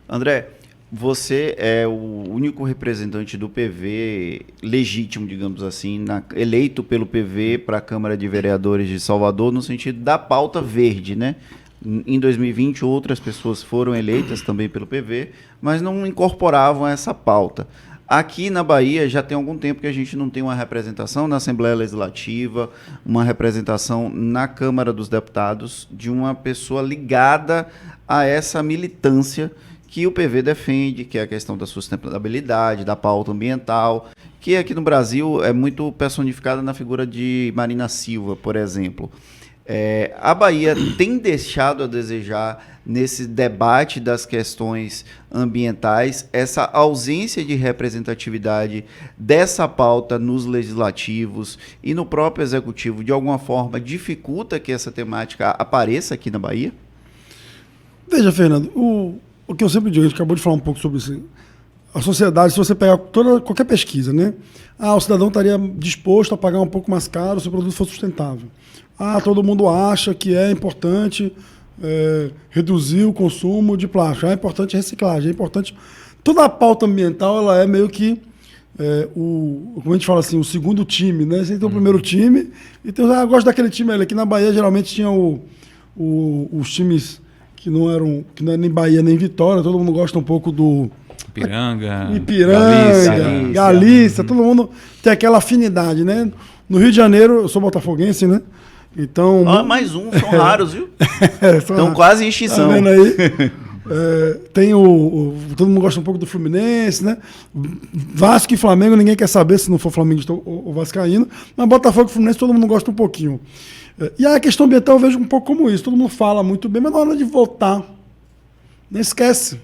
André, você é o único representante do PV legítimo, digamos assim, eleito pelo PV para a Câmara de Vereadores de Salvador, no sentido da pauta verde, né? Em 2020, outras pessoas foram eleitas também pelo PV, mas não incorporavam essa pauta. Aqui na Bahia já tem algum tempo que a gente não tem uma representação na Assembleia Legislativa, uma representação na Câmara dos Deputados de uma pessoa ligada a essa militância que o PV defende, que é a questão da sustentabilidade, da pauta ambiental, que aqui no Brasil é muito personificada na figura de Marina Silva, por exemplo. A Bahia tem deixado a desejar nesse debate das questões ambientais, essa ausência de representatividade dessa pauta nos legislativos e no próprio executivo, de alguma forma, dificulta que essa temática apareça aqui na Bahia? Veja, Fernando, o que eu sempre digo, a gente acabou de falar um pouco sobre isso. A sociedade, se você pegar qualquer pesquisa, né? O cidadão estaria disposto a pagar um pouco mais caro se o produto for sustentável. Todo mundo acha que é importante reduzir o consumo de plástico, é importante reciclagem, é importante... Toda a pauta ambiental, ela é meio que, como a gente fala assim, o segundo time, né? Você tem o primeiro time e tem eu gosto daquele time ali. Aqui na Bahia, geralmente, tinha os times que não é nem Bahia nem Vitória, todo mundo gosta um pouco do... Ipiranga, Galícia, todo mundo tem aquela afinidade, né? No Rio de Janeiro, eu sou botafoguense, né? Então... mais um, são raros, viu? Estão quase em extinção. Tá vendo aí? Tem todo mundo gosta um pouco do Fluminense, né? Vasco e Flamengo, ninguém quer saber se não for flamenguista ou vascaíno, mas Botafogo e Fluminense todo mundo gosta um pouquinho. E a questão ambiental eu vejo um pouco como isso, todo mundo fala muito bem, mas na hora de votar, não esquece.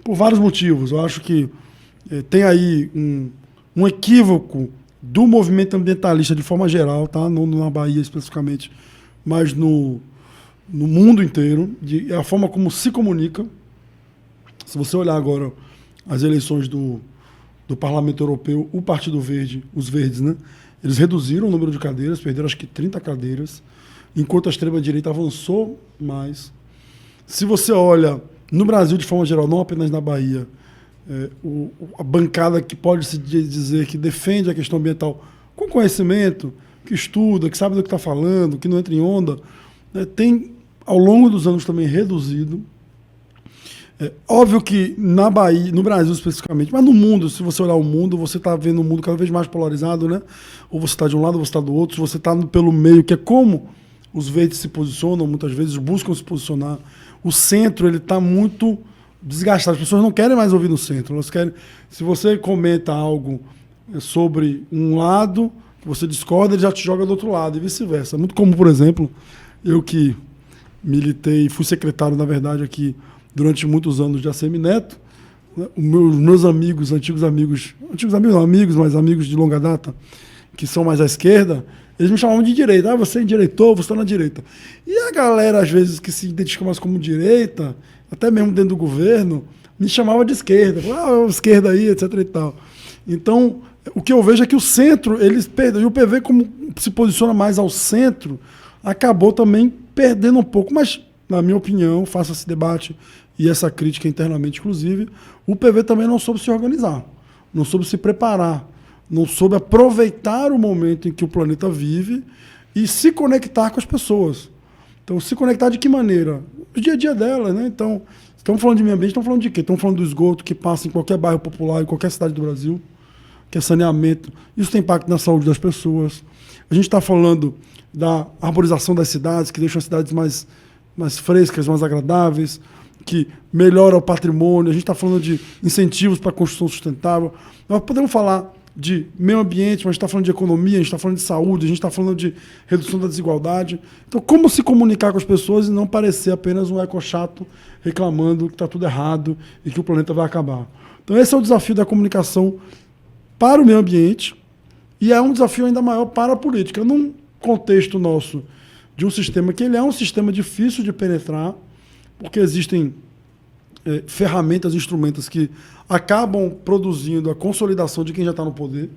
Por vários motivos. Eu acho que tem aí um equívoco do movimento ambientalista de forma geral, tá? Não na Bahia especificamente, mas no mundo inteiro, a forma como se comunica. Se você olhar agora as eleições do Parlamento Europeu, o Partido Verde, os verdes, né? Eles reduziram o número de cadeiras, perderam acho que 30 cadeiras, enquanto a extrema-direita avançou mais. Se você olha no Brasil, de forma geral, não apenas na Bahia, a bancada que pode se dizer que defende a questão ambiental com conhecimento, que estuda, que sabe do que está falando, que não entra em onda, tem, ao longo dos anos, também reduzido. Óbvio que na Bahia, no Brasil especificamente, mas no mundo, se você olhar o mundo, você está vendo um mundo cada vez mais polarizado, né? Ou você está de um lado, ou você está do outro, você está pelo meio, que é como os verdes se posicionam, muitas vezes buscam se posicionar. O centro, ele está muito desgastado. As pessoas não querem mais ouvir no centro. Elas querem, se você comenta algo sobre um lado, que você discorda, ele já te joga do outro lado, e vice-versa. Muito comum, por exemplo, eu que militei, fui secretário, na verdade, aqui durante muitos anos de ACM Neto, né? Meus amigos, amigos não, mas amigos de longa data, que são mais à esquerda, eles me chamavam de direita. Você é direitor, você está na direita. E a galera, às vezes, que se identifica mais como direita, até mesmo dentro do governo, me chamava de esquerda. Esquerda aí, etc e tal. Então, o que eu vejo é que o centro, eles perdem. E o PV, como se posiciona mais ao centro, acabou também perdendo um pouco. Mas, na minha opinião, faço esse debate e essa crítica internamente, inclusive, o PV também não soube se organizar, não soube se preparar, não soube aproveitar o momento em que o planeta vive e se conectar com as pessoas. Então, se conectar de que maneira? O dia a dia delas, né? Então, estamos falando de meio ambiente, estamos falando de quê? Estamos falando do esgoto que passa em qualquer bairro popular, em qualquer cidade do Brasil, que é saneamento. Isso tem impacto na saúde das pessoas. A gente está falando da arborização das cidades, que deixam as cidades mais frescas, mais agradáveis, que melhora o patrimônio. A gente está falando de incentivos para a construção sustentável. Nós podemos falar de meio ambiente, mas a gente está falando de economia, a gente está falando de saúde, a gente está falando de redução da desigualdade. Então, como se comunicar com as pessoas e não parecer apenas um eco chato reclamando que está tudo errado e que o planeta vai acabar? Então, esse é o desafio da comunicação para o meio ambiente e é um desafio ainda maior para a política. Num contexto nosso de um sistema que ele é um sistema difícil de penetrar, porque existem ferramentas, instrumentos que acabam produzindo a consolidação de quem já está no poder.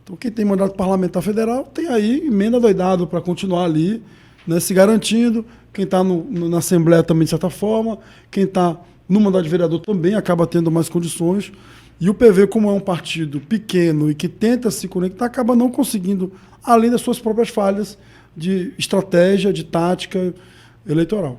Então, quem tem mandato parlamentar federal tem aí emenda doidado para continuar ali, né, se garantindo. Quem está na Assembleia também, de certa forma. Quem está no mandato de vereador também acaba tendo mais condições. E o PV, como é um partido pequeno e que tenta se conectar, acaba não conseguindo, além das suas próprias falhas de estratégia, de tática eleitoral.